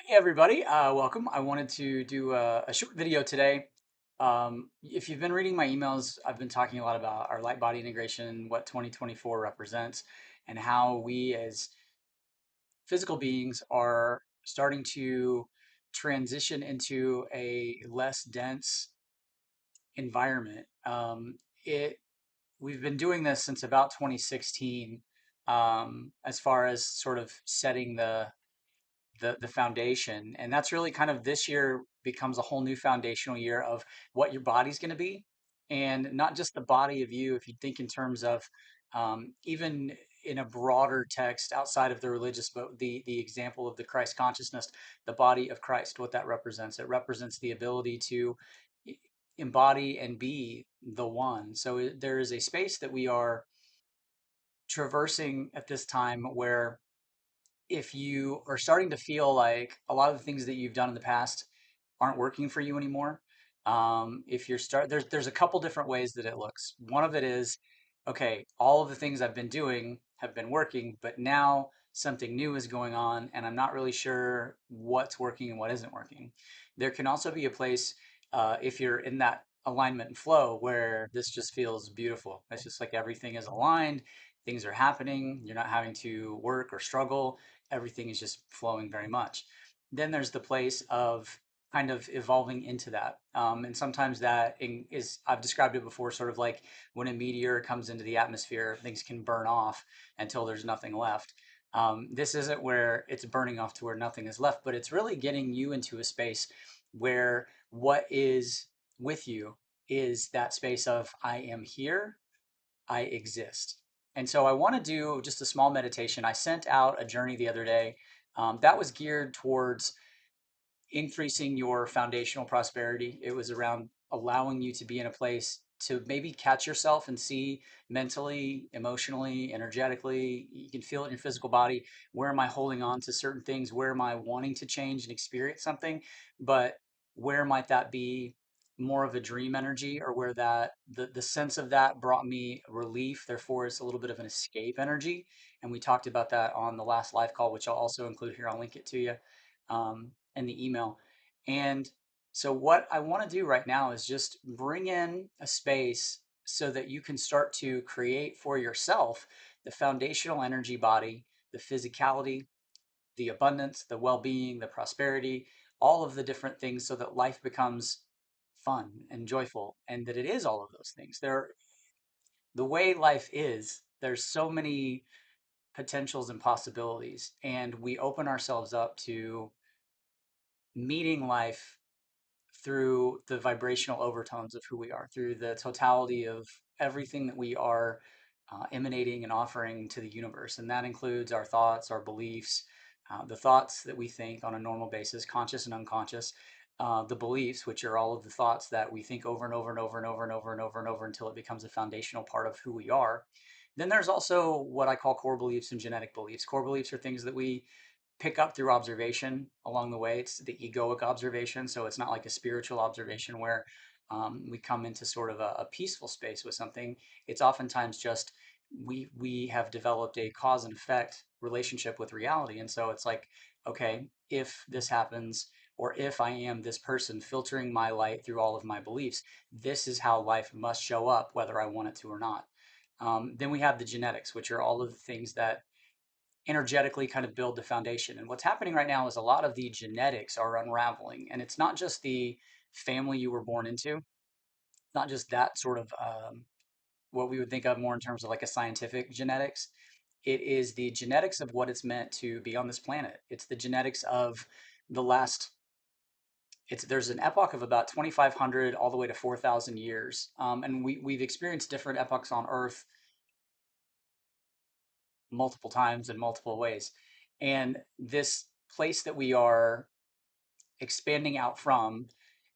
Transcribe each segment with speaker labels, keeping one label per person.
Speaker 1: Hey everybody, welcome. I wanted to do a short video today. If you've been reading my emails, I've been talking a lot about our light body integration, what 2024 represents, and how we as physical beings are starting to transition into a less dense environment. It We've been doing this since about 2016, as far as sort of setting the foundation, and that's really kind of this year becomes a whole new foundational year of what your body's going to be, and not just the body of you. If you think in terms of even in a broader text outside of the religious, but the example of the Christ consciousness, the body of Christ, what that represents, it represents the ability to e- embody and be the one. So there is a space that we are traversing at this time where if you are starting to feel like a lot of the things that you've done in the past aren't working for you anymore, if you're there's a couple different ways that it looks. One of it is, okay, all of the things I've been doing have been working, but now something new is going on, and I'm not really sure what's working and what isn't working. There can also be a place, if you're in that alignment and flow, where this just feels beautiful. It's just like everything is aligned, things are happening, you're not having to work or struggle, everything is just flowing very much. Then there's the place of kind of evolving into that. And sometimes is, I've described it before, sort of like when a meteor comes into the atmosphere, things can burn off until there's nothing left. This isn't where it's burning off to where nothing is left, but it's really getting you into a space where what is with you is that space of I am here, I exist. And so I want to do just a small meditation. I sent out a journey the other day that was geared towards increasing your foundational prosperity. It was around allowing you to be in a place to maybe catch yourself and see mentally, emotionally, energetically. You can feel it in your physical body. Where am I holding on to certain things? Where am I wanting to change and experience something? But where might that be more of a dream energy, or where the sense of that brought me relief, therefore it's a little bit of an escape energy. And we talked about that on the last live call, which I'll also include here. I'll link it to you in the email. And so, what I want to do right now is just bring in a space so that you can start to create for yourself the foundational energy body, the physicality, the abundance, the well being, the prosperity, all of the different things so that life becomes fun and joyful, and that it is all of those things. The way life is, there's so many potentials and possibilities, and we open ourselves up to meeting life through the vibrational overtones of who we are, through the totality of everything that we are emanating and offering to the universe. And that includes our thoughts, our beliefs, the thoughts that we think on a normal basis, conscious and unconscious, the beliefs, which are all of the thoughts that we think over and over and over and over and over and over and over until it becomes a foundational part of who we are. Then there's also what I call core beliefs and genetic beliefs. Core beliefs are things that we pick up through observation along the way. It's the egoic observation. So it's not like a spiritual observation where we come into sort of a peaceful space with something. It's oftentimes just we have developed a cause and effect relationship with reality. And so it's like, okay, if this happens, or if I am this person filtering my light through all of my beliefs, this is how life must show up, whether I want it to or not. Then we have the genetics, which are all of the things that energetically kind of build the foundation. And what's happening right now is a lot of the genetics are unraveling. And it's not just the family you were born into, not just that sort of what we would think of more in terms of like a scientific genetics. It is the genetics of what it's meant to be on this planet. It's the genetics of the last. There's an epoch of about 2,500 all the way to 4,000 years, and we've experienced different epochs on Earth multiple times in multiple ways. And this place that we are expanding out from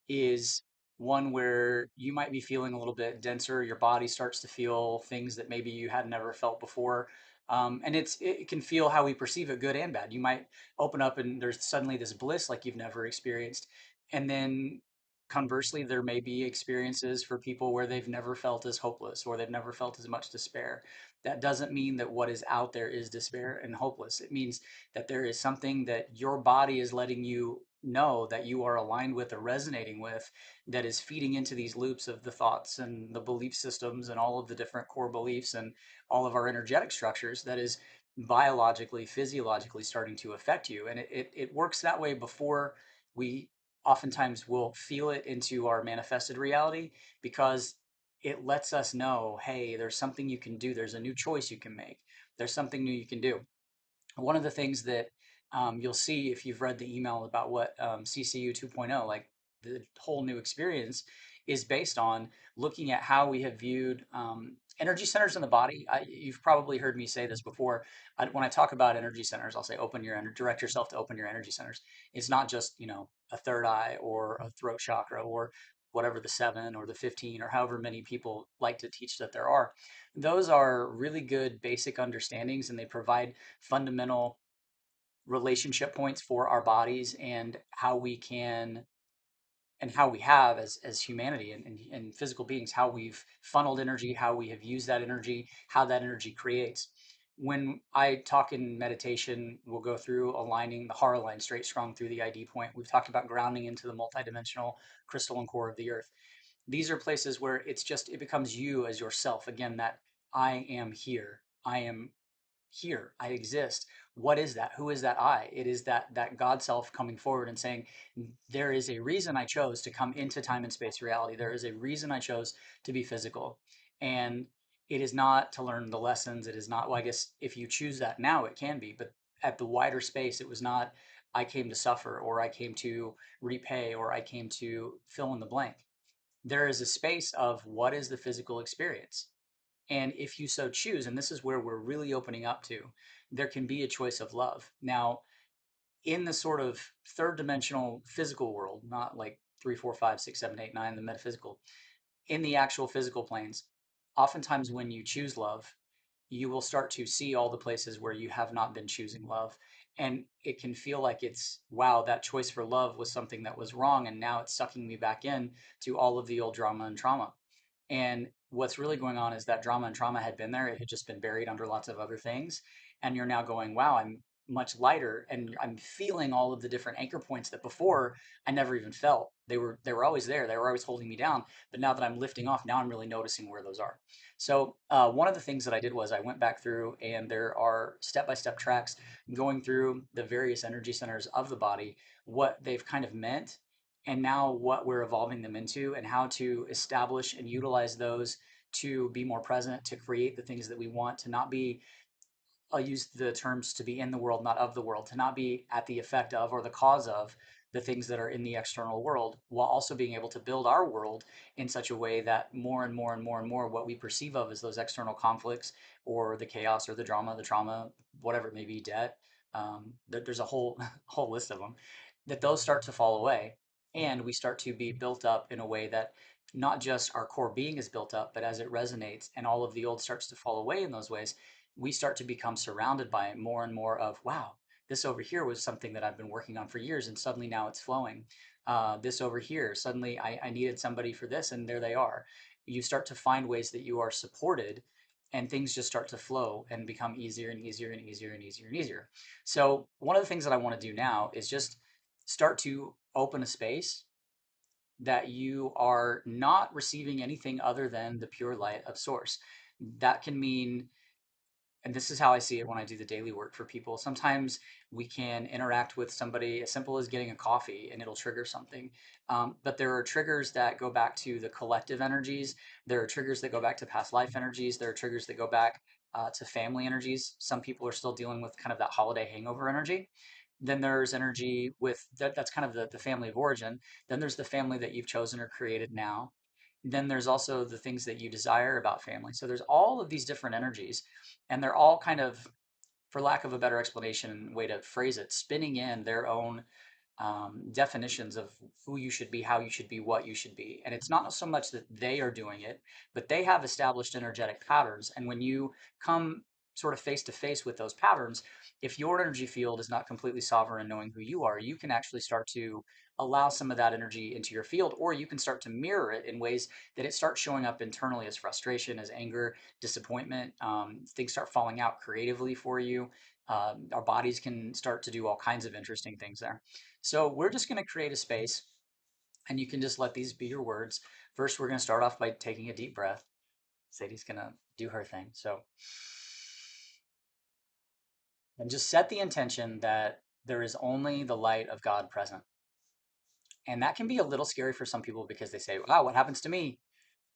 Speaker 1: is one where you might be feeling a little bit denser. Your body starts to feel things that maybe you had never felt before. And it can feel how we perceive it, good and bad. You might open up and there's suddenly this bliss like you've never experienced. And then conversely, there may be experiences for people where they've never felt as hopeless or they've never felt as much despair. that doesn't mean that what is out there is despair and hopeless. It means that there is something that your body is letting you know that you are aligned with or resonating with, that is feeding into these loops of the thoughts and the belief systems and all of the different core beliefs and all of our energetic structures, that is biologically, physiologically starting to affect you. And it works that way before we oftentimes will feel it into our manifested reality, because it lets us know, hey, there's something you can do. There's a new choice you can make. There's something new you can do. One of the things that you'll see if you've read the email about what CCU 2.0, like the whole new experience, is based on looking at how we have viewed energy centers in the body. You've probably heard me say this before. When I talk about energy centers, I'll say direct yourself to open your energy centers. It's not just, a third eye or a throat chakra or whatever the 7 or the 15 or however many people like to teach that there are. Those are really good basic understandings, and they provide fundamental relationship points for our bodies and how we can and how we have as humanity and physical beings, how we've funneled energy, how we have used that energy, how that energy creates. When I talk in meditation, we'll go through aligning the heart line straight strong through the ID point. We've talked about grounding into the multidimensional crystalline core of the earth. These are places where it becomes you as yourself. Again, that I am here. I am here. I exist. What is that? Who is that I? It is that God self coming forward and saying, there is a reason I chose to come into time and space reality. There is a reason I chose to be physical. And it is not to learn the lessons. It is not, well, I guess if you choose that now, it can be, but at the wider space, it was not, I came to suffer, or I came to repay, or I came to fill in the blank. There is a space of what is the physical experience. And if you so choose, and this is where we're really opening up to, there can be a choice of love. Now, in the sort of third dimensional physical world, not like 3, 4, 5, 6, 7, 8, 9, the metaphysical, in the actual physical planes, oftentimes when you choose love, you will start to see all the places where you have not been choosing love. And it can feel like it's, wow, that choice for love was something that was wrong. And now it's sucking me back in to all of the old drama and trauma. And what's really going on is that drama and trauma had been there. It had just been buried under lots of other things. And you're now going, wow, I'm much lighter, and I'm feeling all of the different anchor points that before I never even felt. They were always there. They were always holding me down. But now that I'm lifting off, now I'm really noticing where those are. So one of the things that I did was I went back through, and there are step-by-step tracks going through the various energy centers of the body, what they've kind of meant, and now what we're evolving them into, and how to establish and utilize those to be more present, to create the things that we want, to not be, I'll use the terms, to be in the world, not of the world, to not be at the effect of or the cause of the things that are in the external world, while also being able to build our world in such a way that more and more and more and more what we perceive of as those external conflicts or the chaos or the drama, the trauma, whatever it may be, debt, there's a whole whole list of them, that those start to fall away, and we start to be built up in a way that not just our core being is built up, but as it resonates and all of the old starts to fall away in those ways, we start to become surrounded by more and more of, wow, this over here was something that I've been working on for years, and suddenly now it's flowing. This over here, suddenly I needed somebody for this, and there they are. You start to find ways that you are supported, and things just start to flow and become easier and easier and easier and easier and easier. So, one of the things that I want to do now is just start to open a space that you are not receiving anything other than the pure light of source. That can mean, and this is how I see it when I do the daily work for people. Sometimes we can interact with somebody as simple as getting a coffee and it'll trigger something. But there are triggers that go back to the collective energies. There are triggers that go back to past life energies. There are triggers that go back to family energies. Some people are still dealing with kind of that holiday hangover energy. Then there's energy with that's kind of the family of origin. Then there's the family that you've chosen or created now. Then there's also the things that you desire about family. So there's all of these different energies, and they're all kind of, for lack of a better explanation, way to phrase it, spinning in their own definitions of who you should be, how you should be, what you should be. And it's not so much that they are doing it, but they have established energetic patterns. And when you come sort of face to face with those patterns, if your energy field is not completely sovereign in knowing who you are, you can actually start to allow some of that energy into your field, or you can start to mirror it in ways that it starts showing up internally as frustration, as anger, disappointment. Things start falling out creatively for you. Our bodies can start to do all kinds of interesting things there. So we're just going to create a space, and you can just let these be your words. First, we're going to start off by taking a deep breath. Sadie's going to do her thing. So, and just set the intention that there is only the light of God present. And that can be a little scary for some people because they say, wow, what happens to me?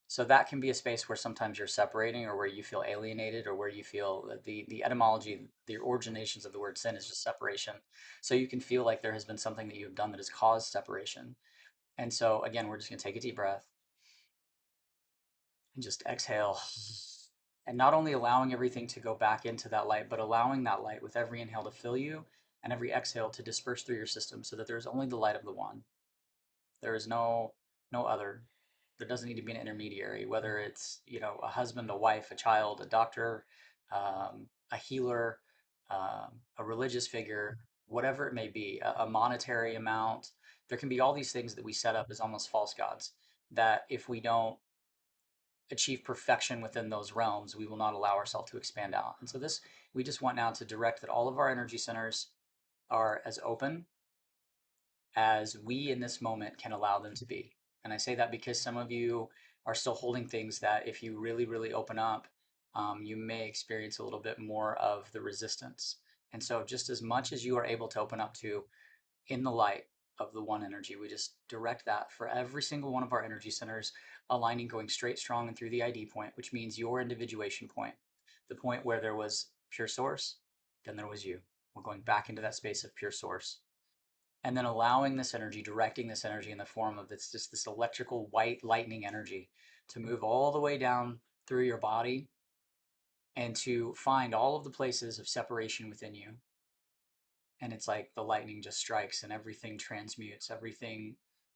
Speaker 1: So that can be a space where sometimes you're separating, or where you feel alienated, or where you feel the etymology, the originations of the word sin is just separation. So you can feel like there has been something that you have done that has caused separation. And so again, we're just going to take a deep breath and just exhale. And not only allowing everything to go back into that light, but allowing that light with every inhale to fill you and every exhale to disperse through your system, so that there's only the light of the one. There is no other. There doesn't need to be an intermediary, whether it's, a husband, a wife, a child, a doctor, a healer, a religious figure, whatever it may be, a monetary amount. There can be all these things that we set up as almost false gods, that if we don't achieve perfection within those realms, we will not allow ourselves to expand out. And so this, we just want now to direct that all of our energy centers are as open as we in this moment can allow them to be. And I say that because some of you are still holding things that if you really, really open up, you may experience a little bit more of the resistance. And so, just as much as you are able to open up to in the light of the one energy, we just direct that for every single one of our energy centers, aligning, going straight, strong, and through the ID point, which means your individuation point, the point where there was pure source, then there was you. We're going back into that space of pure source, and then allowing this energy, directing this energy in the form of this electrical white lightning energy to move all the way down through your body, and to find all of the places of separation within you. And it's like the lightning just strikes and everything transmutes, everything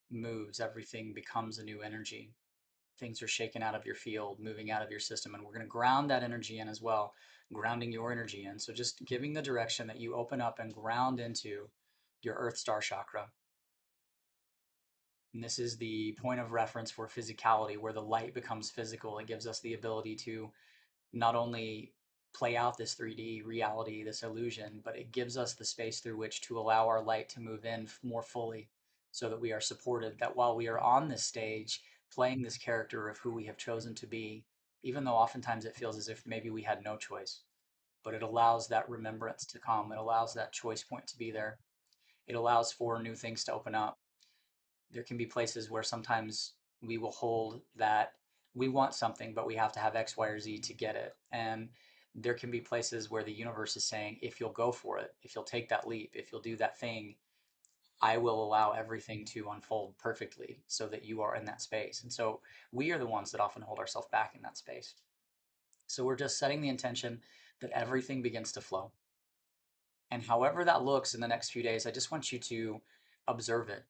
Speaker 1: moves, everything becomes a new energy. Things are shaken out of your field, moving out of your system, and we're going to ground that energy in as well, grounding your energy in. So just giving the direction that you open up and ground into your earth star chakra. And this is the point of reference for physicality, where the light becomes physical. It gives us the ability to not only play out this 3D reality, this illusion, but it gives us the space through which to allow our light to move in more fully, so that we are supported, that while we are on this stage playing this character of who we have chosen to be, even though oftentimes it feels as if maybe we had no choice, but it allows that remembrance to come. It allows that choice point to be there. It allows for new things to open up. There can be places where sometimes we will hold that we want something, but we have to have X, Y, or Z to get it. And there can be places where the universe is saying, if you'll go for it, if you'll take that leap, if you'll do that thing, I will allow everything to unfold perfectly so that you are in that space. And so we are the ones that often hold ourselves back in that space. So we're just setting the intention that everything begins to flow. And however that looks in the next few days, I just want you to observe it.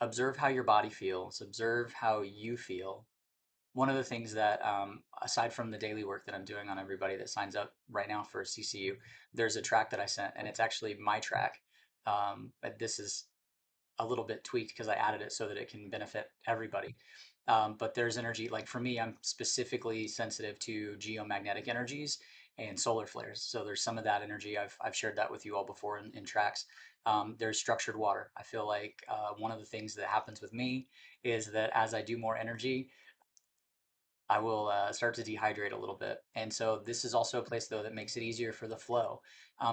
Speaker 1: Observe how your body feels, observe how you feel. One of the things that, aside from the daily work that I'm doing on everybody that signs up right now for CCU, there's a track that I sent, and it's actually my track. But this is a little bit tweaked because I added it so that it can benefit everybody. But there's energy, like for me, I'm specifically sensitive to geomagnetic energies and solar flares. So there's some of that energy. I've shared that with you all before in tracks. There's structured water. I feel like one of the things that happens with me is that as I do more energy, I will start to dehydrate a little bit. And so this is also a place though that makes it easier for the flow.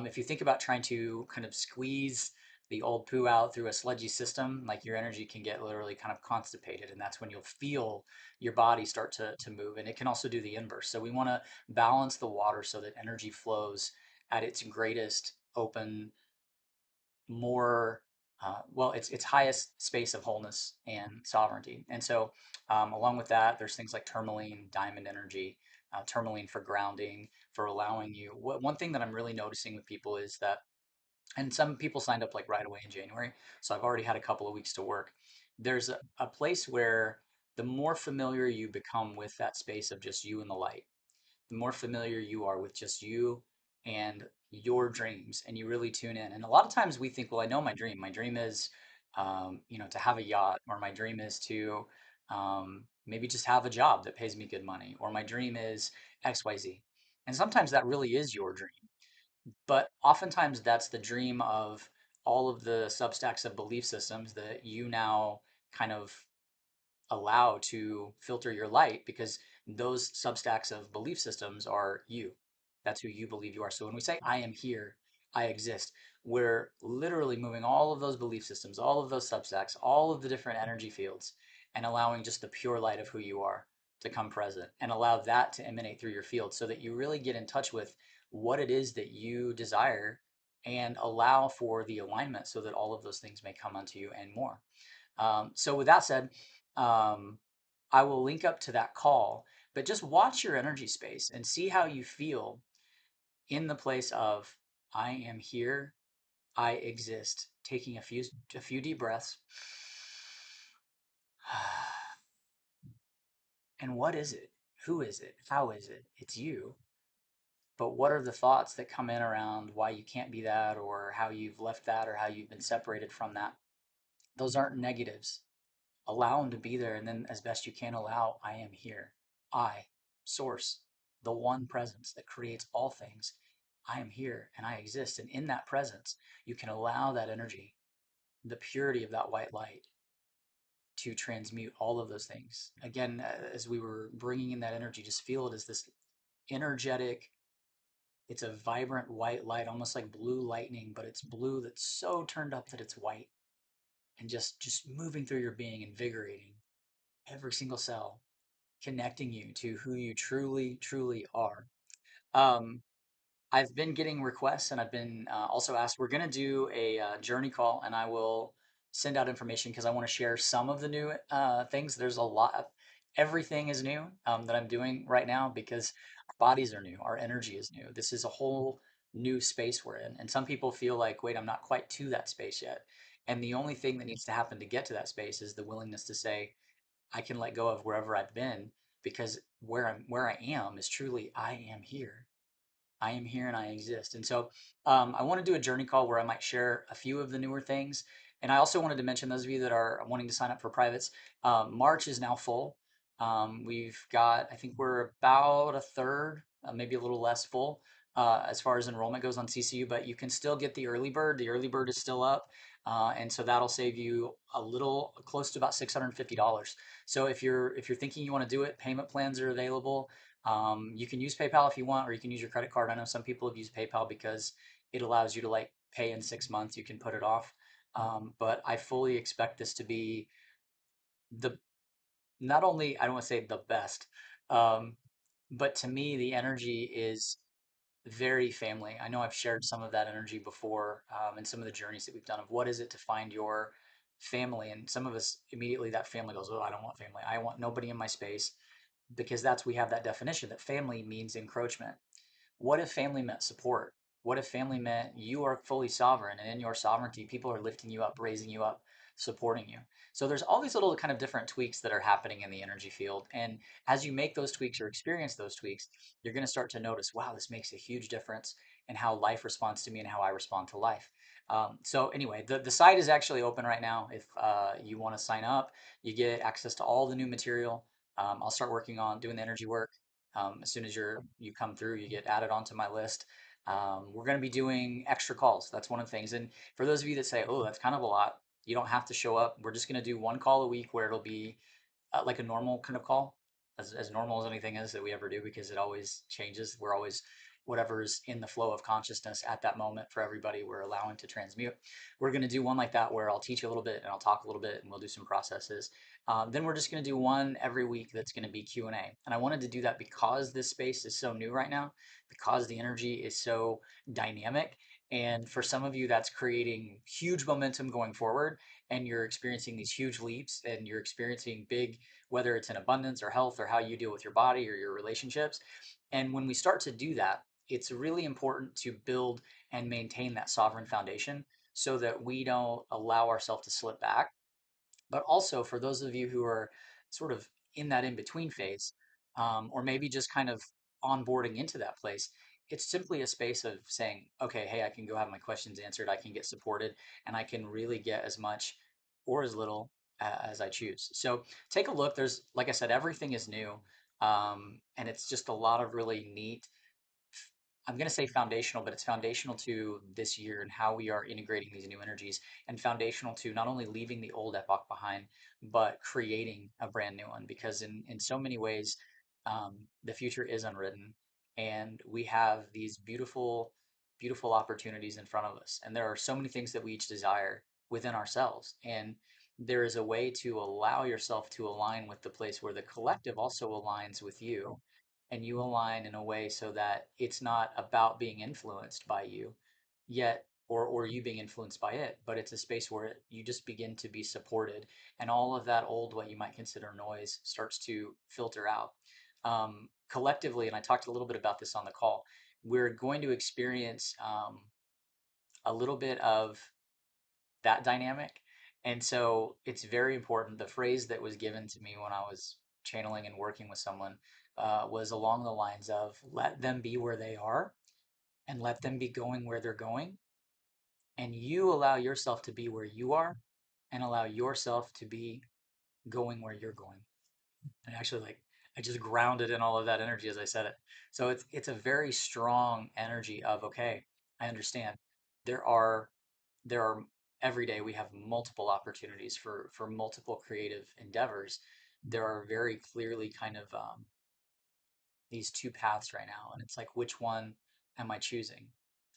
Speaker 1: If you think about trying to kind of squeeze the old poo out through a sludgy system, like your energy can get literally kind of constipated, and that's when you'll feel your body start to move. And it can also do the inverse. So we want to balance the water so that energy flows at its greatest open, more well, its highest space of wholeness and sovereignty. And so, along with that, there's things like tourmaline, diamond energy, tourmaline for grounding, for allowing you. One thing that I'm really noticing with people is that, and some people signed up like right away in January, so I've already had a couple of weeks to work. There's a place where the more familiar you become with that space of just you and the light, the more familiar you are with just you and your dreams and you really tune in. And a lot of times we think, well, I know my dream. My dream is, to have a yacht, or my dream is to maybe just have a job that pays me good money, or my dream is XYZ. And sometimes that really is your dream. But oftentimes that's the dream of all of the substacks of belief systems that you now kind of allow to filter your light, because those substacks of belief systems are you. That's who you believe you are. So when we say, I am here, I exist, we're literally moving all of those belief systems, all of those substacks, all of the different energy fields, and allowing just the pure light of who you are to come present and allow that to emanate through your field so that you really get in touch with what it is that you desire and allow for the alignment so that all of those things may come unto you and more. So with that said, um, I will link up to that call, but just watch your energy space and see how you feel in the place of I am here, I exist. Taking a few deep breaths. And what is it? Who is it? How is it? It's you. But what are the thoughts that come in around why you can't be that, or how you've left that, or how you've been separated from that? Those aren't negatives. Allow them to be there, and then as best you can allow, I am here. I, source, the one presence that creates all things. I am here and I exist. And in that presence, you can allow that energy, the purity of that white light, to transmute all of those things. Again, as we were bringing in that energy, just feel it as this energetic, it's a vibrant white light, almost like blue lightning, but it's blue that's so turned up that it's white, and just moving through your being, invigorating every single cell, connecting you to who you truly, truly are. Um, I've been getting requests, and I've been also asked. We're going to do a journey call, and I will send out information because I want to share some of the new things. There's a lot of everything is new that I'm doing right now because our bodies are new, our energy is new. This is a whole new space we're in. And some people feel like, wait, I'm not quite to that space yet. And the only thing that needs to happen to get to that space is the willingness to say, I can let go of wherever I've been, because where I am is truly I am here. I am here and I exist. And so I want to do a journey call where I might share a few of the newer things. And I also wanted to mention, those of you that are wanting to sign up for privates, March is now full. We've got, I think we're about a third, maybe a little less full as far as enrollment goes on CCU, but you can still get the early bird. The early bird is still up. And so that'll save you a little close to about $650. So if you're thinking you want to do it, payment plans are available. You can use PayPal if you want, or you can use your credit card. I know some people have used PayPal because it allows you to like pay in 6 months. You can put it off. But I fully expect this to be the not only, I don't want to say the best, um, but to me the energy is very family. I know I've shared some of that energy before in some of the journeys that we've done of what is it to find your family. And some of us immediately, that family goes, oh, I don't want family. I want nobody in my space, because we have that definition that family means encroachment. What if family meant support? What if family meant you are fully sovereign, and in your sovereignty, people are lifting you up, raising you up, supporting you? So there's all these little kind of different tweaks that are happening in the energy field. And as you make those tweaks or experience those tweaks, you're going to start to notice, wow, this makes a huge difference in how life responds to me and how I respond to life. So anyway, the site is actually open right now. If you want to sign up, you get access to all the new material. I'll start working on doing the energy work. As soon as you come through, you get added onto my list. We're going to be doing extra calls. That's one of the things. And for those of you that say, "Oh, that's kind of a lot," you don't have to show up. We're just going to do one call a week where it'll be like a normal kind of call, as normal as anything is that we ever do, because it always changes. We're always whatever's in the flow of consciousness at that moment for everybody, we're allowing to transmute. We're going to do one like that where I'll teach you a little bit and I'll talk a little bit and we'll do some processes. Then we're just going to do one every week that's going to be Q&A. And I wanted to do that because this space is so new right now, because the energy is so dynamic. And for some of you, that's creating huge momentum going forward, and you're experiencing these huge leaps, and you're experiencing big, whether it's in abundance or health or how you deal with your body or your relationships. And when we start to do that, it's really important to build and maintain that sovereign foundation so that we don't allow ourselves to slip back. But also for those of you who are sort of in that in between phase, or maybe just kind of onboarding into that place, it's simply a space of saying, okay, hey, I can go have my questions answered, I can get supported, and I can really get as much or as little as I choose. So take a look. There's, like I said, everything is new, and it's just a lot of really neat. I'm going to say foundational, but it's foundational to this year and how we are integrating these new energies, and foundational to not only leaving the old epoch behind, but creating a brand new one. Because in so many ways, the future is unwritten, and we have these beautiful, beautiful opportunities in front of us. And there are so many things that we each desire within ourselves. And there is a way to allow yourself to align with the place where the collective also aligns with you, and you align in a way so that it's not about being influenced by you yet, or you being influenced by it, but it's a space where you just begin to be supported, and all of that old, what you might consider noise, starts to filter out. Collectively, and I talked a little bit about this on the call, we're going to experience a little bit of that dynamic. And so it's very important. The phrase that was given to me when I was channeling and working with someone was along the lines of, let them be where they are and let them be going where they're going. And you allow yourself to be where you are and allow yourself to be going where you're going. And actually, like, I just grounded in all of that energy as I said it. So it's a very strong energy of, okay, I understand. There are there are every day we have multiple opportunities for multiple creative endeavors. There are very clearly kind of these two paths right now, and it's like, which one am I choosing?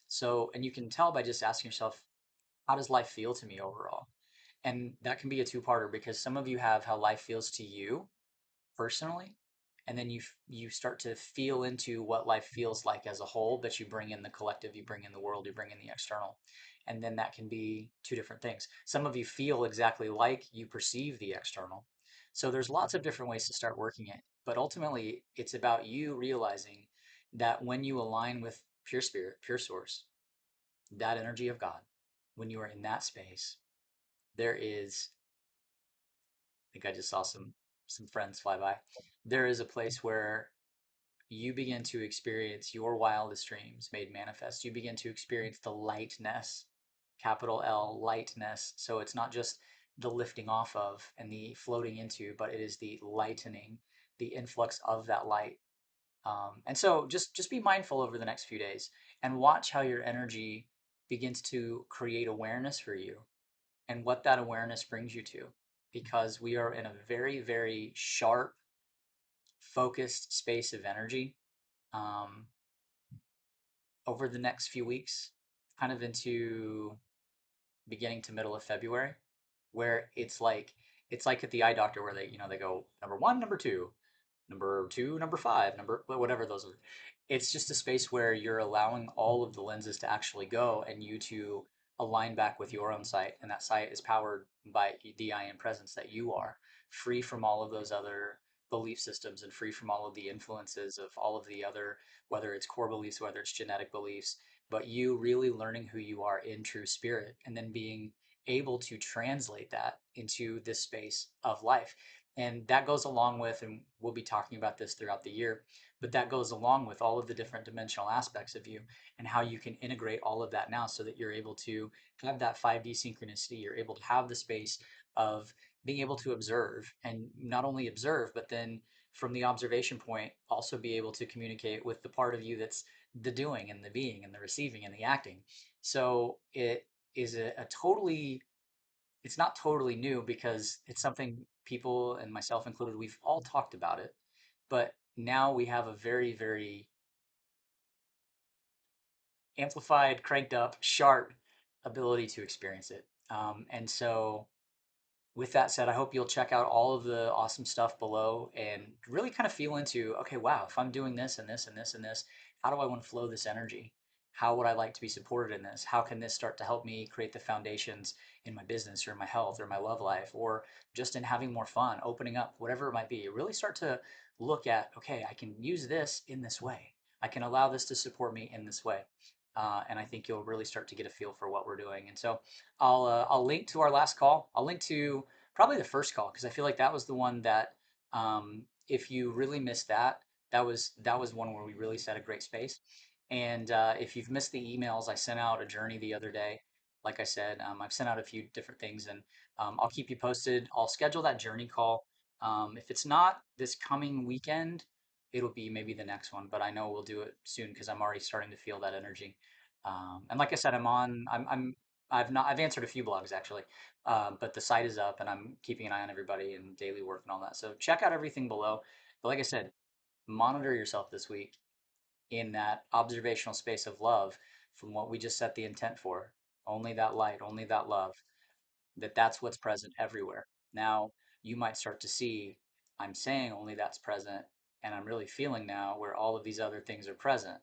Speaker 1: So, and you can tell by just asking yourself, how does life feel to me overall? And that can be a two-parter, because some of you have how life feels to you personally, and then you start to feel into what life feels like as a whole, but you bring in the collective, you bring in the world, you bring in the external, and then that can be two different things. Some of you feel exactly like you perceive the external, so there's lots of different ways to start working it, but ultimately it's about you realizing that when you align with pure spirit, pure source, that energy of God, when you are in that space, there is, I think I just saw some friends fly by. There is a place where you begin to experience your wildest dreams made manifest. You begin to experience the lightness, capital L, lightness. So it's not just the lifting off of and the floating into, but it is the lightening, the influx of that light. And so just be mindful over the next few days and watch how your energy begins to create awareness for you and what that awareness brings you to, because we are in a very, very sharp, focused space of energy um, over the next few weeks, kind of into beginning to middle of February, where it's like at the eye doctor where they go number one, number two, number five, number whatever those are. It's just a space where you're allowing all of the lenses to actually go and you to align back with your own sight. And that sight is powered by the I am presence that you are, free from all of those other belief systems and free from all of the influences of all of the other, whether it's core beliefs, whether it's genetic beliefs, but you really learning who you are in true spirit and then being able to translate that into this space of life. And that goes along with, and we'll be talking about this throughout the year, but that goes along with all of the different dimensional aspects of you and how you can integrate all of that now so that you're able to have that 5D synchronicity. You're able to have the space of being able to observe, and not only observe, but then from the observation point, also be able to communicate with the part of you that's the doing and the being and the receiving and the acting. So it is a totally, it's not totally new because it's something people and myself included, we've all talked about it, but now we have a very, very amplified, cranked up, sharp ability to experience it. And so with that said, I hope you'll check out all of the awesome stuff below and really kind of feel into, okay, wow, if I'm doing this and this and this and this, how do I want to flow this energy? How would I like to be supported in this? How can this start to help me create the foundations in my business or my health or my love life or just in having more fun, opening up, whatever it might be? You really start to look at, okay, I can use this in this way. I can allow this to support me in this way. And I think you'll really start to get a feel for what we're doing. And so I'll link to our last call. I'll link to probably the first call because I feel like that was the one that if you really missed that, that was one where we really set a great space. And if you've missed the emails, I sent out a journey the other day. Like I said, I've sent out a few different things, and I'll keep you posted. I'll schedule that journey call. If it's not this coming weekend, it'll be maybe the next one, but I know we'll do it soon because I'm already starting to feel that energy. And like I said, I've answered a few blogs actually, but the site is up and I'm keeping an eye on everybody and daily work and all that. So check out everything below. But like I said, monitor yourself this week in that observational space of love from what we just set the intent for. Only that light, only that love, that's what's present everywhere. Now you might start to see I'm saying only that's present, and I'm really feeling now where all of these other things are present.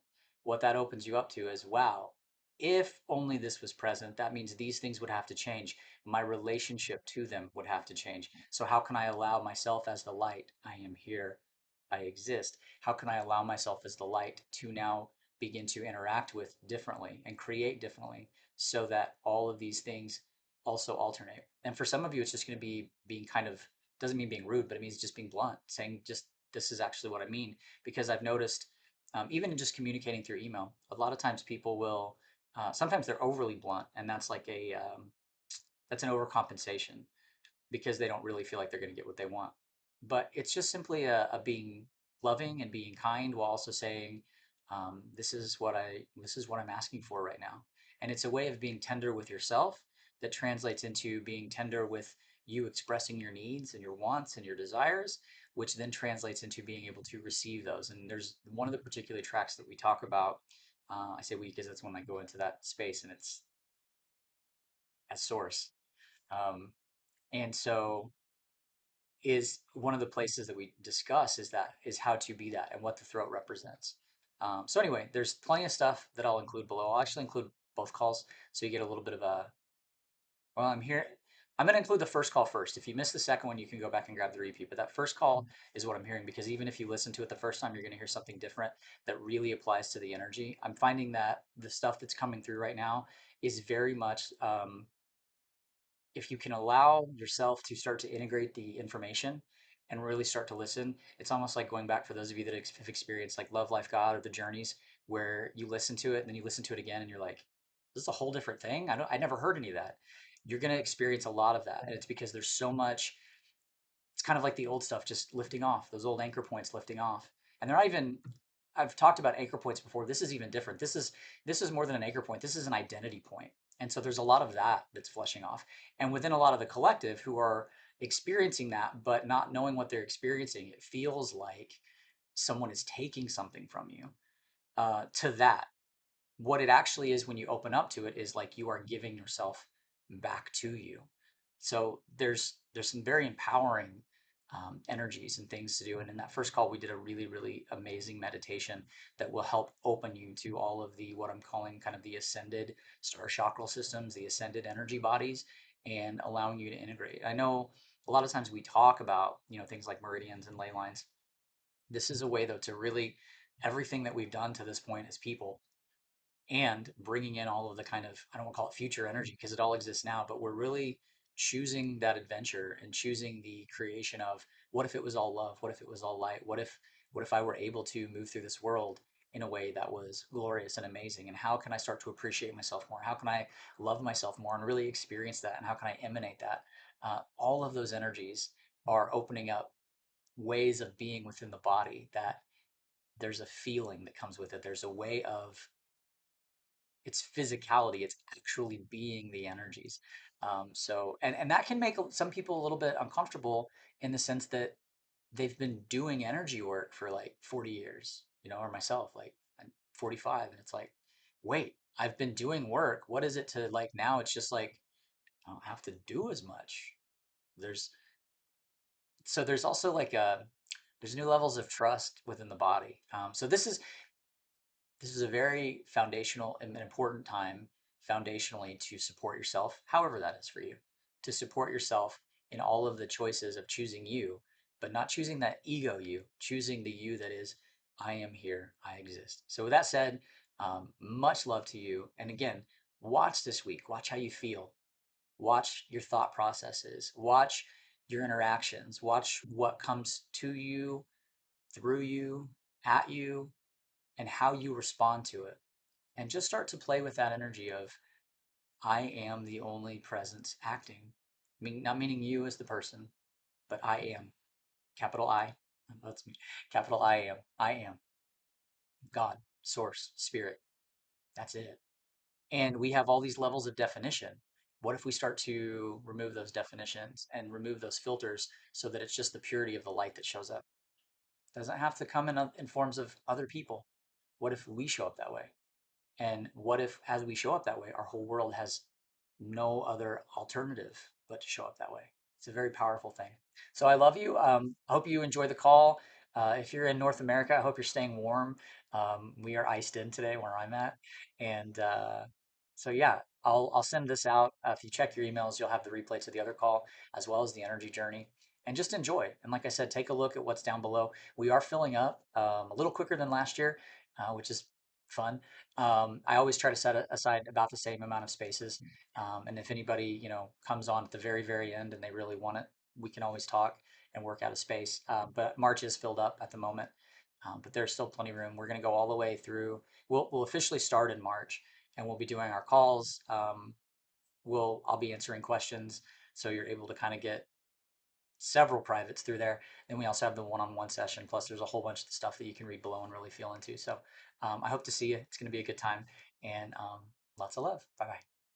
Speaker 1: What that opens you up to is wow, if only this was present, that means these things would have to change. My relationship to them would have to change. So, how can I allow myself as the light? I am here. I exist. How can I allow myself as the light to now begin to interact with differently and create differently so that all of these things also alternate. And for some of you, it's just going to be being kind of, doesn't mean being rude, but it means just being blunt, saying just, this is actually what I mean. Because I've noticed, even in just communicating through email, a lot of times people will, sometimes they're overly blunt, and that's like that's an overcompensation because they don't really feel like they're going to get what they want. But it's just simply a being loving and being kind while also saying, this is what I'm asking for right now. And it's a way of being tender with yourself that translates into being tender with you expressing your needs and your wants and your desires, which then translates into being able to receive those. And there's one of the particular tracks that we talk about. I say we because that's when I go into that space and it's at source. Um, and so is one of the places that we discuss is how to be that and what the throat represents. So anyway, there's plenty of stuff that I'll include below. I'll actually include both calls so you get a little bit of a, well, I'm here. I'm going to include the first call first. If you missed the second one, you can go back and grab the repeat. But that first call is what I'm hearing because even if you listen to it the first time, you're going to hear something different that really applies to the energy. I'm finding that the stuff that's coming through right now is very much if you can allow yourself to start to integrate the information and really start to listen, it's almost like going back for those of you that have experienced like Love, Life, God or the journeys where you listen to it and then you listen to it again and you're like, this is a whole different thing. I never heard any of that. You're going to experience a lot of that. And it's because there's so much, it's kind of like the old stuff just lifting off, those old anchor points lifting off. And they're not even, I've talked about anchor points before. This is even different. This is more than an anchor point. This is an identity point. And so there's a lot of that that's flushing off. And within a lot of the collective who are experiencing that but not knowing what they're experiencing, it feels like someone is taking something from you to that what it actually is when you open up to it is like you are giving yourself back to you. So there's some very empowering energies and things to do. And in that first call, we did a really amazing meditation that will help open you to all of the what I'm calling kind of the ascended star chakral systems, the ascended energy bodies, and allowing you to integrate. I know a lot of times we talk about things like meridians and ley lines. This is a way though to really everything that we've done to this point as people and bringing in all of the kind of I don't want to call it future energy because it all exists now, but we're really choosing that adventure and choosing the creation of what if it was all love, what if it was all light, what if I were able to move through this world in a way that was glorious and amazing, and how can I start to appreciate myself more, how can I love myself more and really experience that, and how can I emanate that. All of those energies are opening up ways of being within the body that there's a feeling that comes with it, there's a way of it's physicality, it's actually being the energies. And that can make some people a little bit uncomfortable in the sense that they've been doing energy work for like 40 years, or myself, like I'm 45, and it's like, wait, I've been doing work. What is it to like now? It's just like I don't have to do as much. There's there's also like there's new levels of trust within the body. So this is a very foundational and important time foundationally to support yourself, however that is for you, to support yourself in all of the choices of choosing you, but not choosing that ego you, choosing the you that is, I am here, I exist. So, with that said, much love to you. And again, watch this week, watch how you feel, watch your thought processes, watch your interactions, watch what comes to you, through you, at you, and how you respond to it. And just start to play with that energy of, I am the only presence acting. I mean, not meaning you as the person, but I am. Capital I. That's me. Capital I am. I am God, source, spirit. That's it. And we have all these levels of definition. What if we start to remove those definitions and remove those filters so that it's just the purity of the light that shows up? Doesn't have to come in forms of other people. What if we show up that way? And what if, as we show up that way, our whole world has no other alternative but to show up that way? It's a very powerful thing. So I love you. I hope you enjoy the call. If you're in North America, I hope you're staying warm. We are iced in today where I'm at, and so yeah, I'll send this out. If you check your emails, you'll have the replay to the other call as well as the energy journey, and just enjoy. And like I said, take a look at what's down below. We are filling up a little quicker than last year, which is fun. I always try to aside about the same amount of spaces. And if anybody, comes on at the very, very end and they really want it, we can always talk and work out a space. But March is filled up at the moment, but there's still plenty of room. We're going to go all the way through. We'll officially start in March, and we'll be doing our calls. I'll be answering questions, so you're able to kind of get several privates through there. Then we also have the one-on-one session. Plus, there's a whole bunch of stuff that you can read below and really feel into. So I hope to see you. It's going to be a good time, and lots of love. Bye bye.